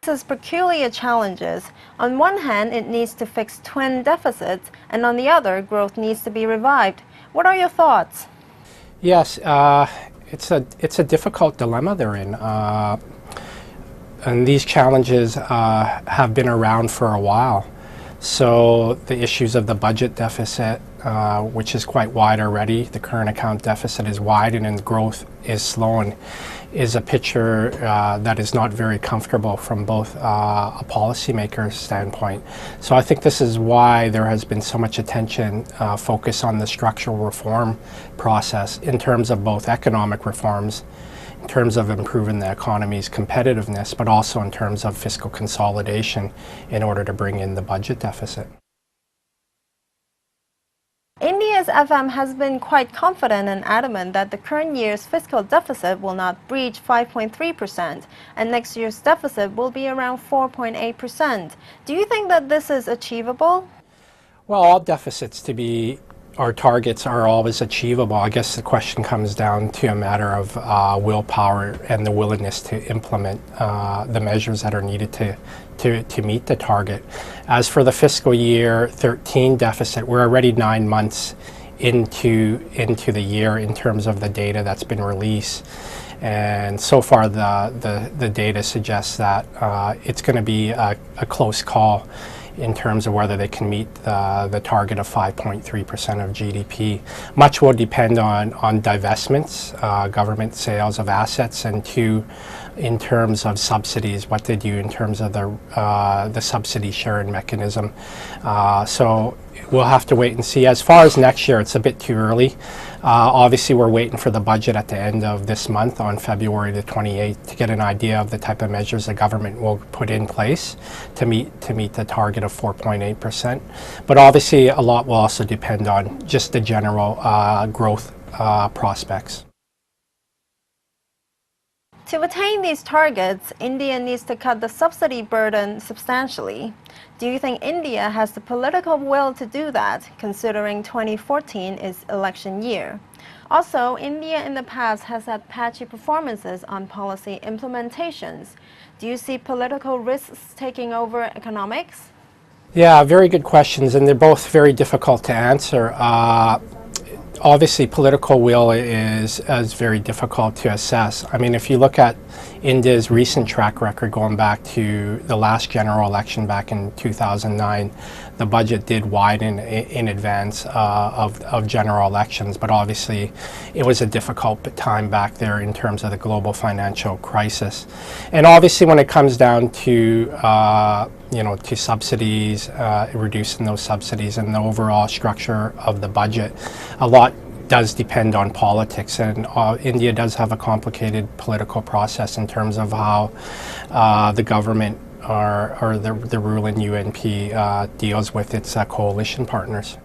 Has peculiar challenges. On one hand, it needs to fix twin deficits, and on the other, growth needs to be revived. What are your thoughts? Yes, it's a difficult dilemma they're in. And these challenges have been around for a while. So the issues of the budget deficit, which is quite wide already, the current account deficit is wide and growth is slowing, is a picture that is not very comfortable from both a policymaker's standpoint. So I think this is why there has been so much attention focused on the structural reform process in terms of both economic reforms, in terms of improving the economy's competitiveness, but also in terms of fiscal consolidation in order to bring in the budget deficit. India's FM has been quite confident and adamant that the current year's fiscal deficit will not breach 5.3%, and next year's deficit will be around 4.8%. Do you think that this is achievable? Well, all deficits to be our targets are always achievable. I guess the question comes down to a matter of willpower and the willingness to implement the measures that are needed to meet the target. As for the fiscal year 13 deficit, we're already 9 months into the year in terms of the data that's been released. And so far the data suggests that it's going to be a close call in terms of whether they can meet the target of 5.3% of GDP. Much will depend on divestments, government sales of assets, and two, in terms of subsidies, what they do in terms of the subsidy sharing mechanism. So we'll have to wait and see. As far as next year, it's a bit too early. Obviously, we're waiting for the budget at the end of this month on February the 28th to get an idea of the type of measures the government will put in place to meet the target of 4.8%. But obviously, a lot will also depend on just the general growth prospects. To attain these targets, India needs to cut the subsidy burden substantially. Do you think India has the political will to do that, considering 2014 is election year? Also, India in the past has had patchy performances on policy implementations. Do you see political risks taking over economics? Yeah, very good questions, and they're both very difficult to answer. Obviously, political will is very difficult to assess. I mean, if you look at India's recent track record going back to the last general election back in 2009, the budget did widen in advance of general elections, but obviously it was a difficult time back there in terms of the global financial crisis. And obviously when it comes down to to subsidies, reducing those subsidies and the overall structure of the budget, a lot does depend on politics, and India does have a complicated political process in terms of how the government or the ruling UNP deals with its coalition partners.